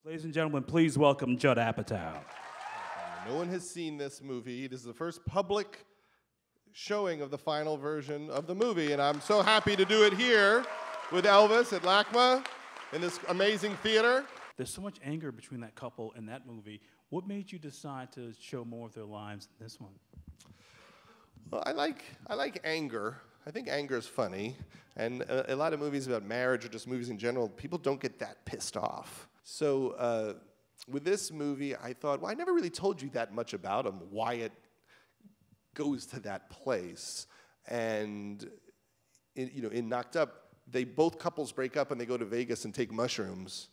Ladies and gentlemen, please welcome Judd Apatow. No one has seen this movie. This is the first public showing of the final version of the movie, and I'm so happy to do it here with Elvis at LACMA in this amazing theater. There's so much anger between that couple in that movie. What made you decide to show more of their lives in this one? Well, I like anger. I think anger is funny, and a lot of movies about marriage or just movies in general, people don't get that pissed off. So with this movie, I thought, well, I never really told you that much about him, why it goes to that place. And in Knocked Up, both couples break up and they go to Vegas and take mushrooms,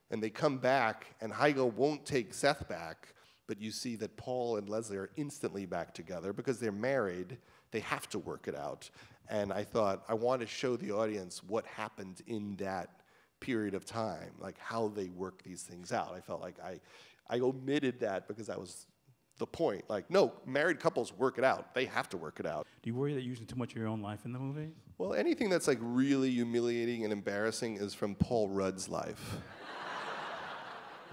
and they come back, and Heigl won't take Seth back, but you see that Paul and Leslie are instantly back together because they're married. They have to work it out. And I thought, I want to show the audience what happened in that period of time, like how they work these things out. I felt like I omitted that because that was the point. Like, no, married couples work it out. They have to work it out. Do you worry that you're using too much of your own life in the movie? Well, anything that's like really humiliating and embarrassing is from Paul Rudd's life.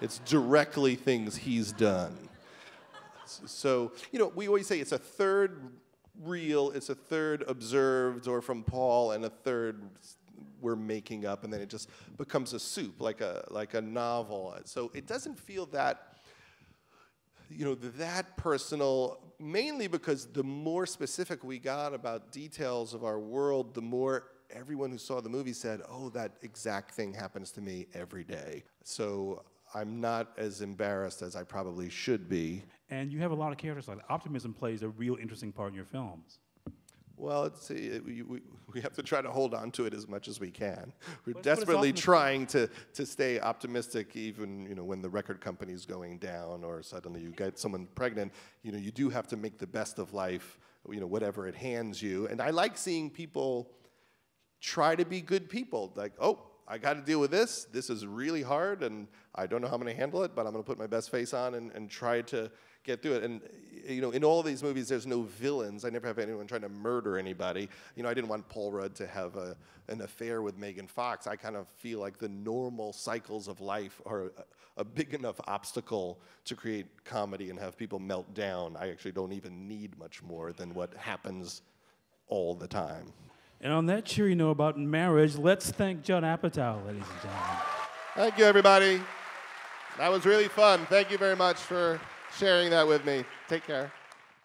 It's directly things he's done. So, we always say it's a third real, it's a third observed, or from Paul, and a third we're making up, and then it just becomes a soup, like a novel. So it doesn't feel that, that personal, mainly because the more specific we got about details of our world, the more everyone who saw the movie said, oh, that exact thing happens to me every day. So I'm not as embarrassed as I probably should be. And you have a lot of characters like that. Optimism plays a real interesting part in your films. Well, we have to try to hold on to it as much as we can. We're desperately trying to stay optimistic, even when the record company's going down or suddenly you get someone pregnant. You do have to make the best of life, whatever it hands you. And I like seeing people try to be good people. Like, oh, I got to deal with this. This is really hard, and I don't know how I'm going to handle it, but I'm going to put my best face on and try to get through it. And in all of these movies, there's no villains. I never have anyone trying to murder anybody. I didn't want Paul Rudd to have an affair with Megan Fox. I kind of feel like the normal cycles of life are a big enough obstacle to create comedy and have people melt down. I actually don't even need much more than what happens all the time. And on that cheery note about marriage, let's thank Judd Apatow, ladies and gentlemen. Thank you, everybody. That was really fun. Thank you very much for sharing that with me. Take care.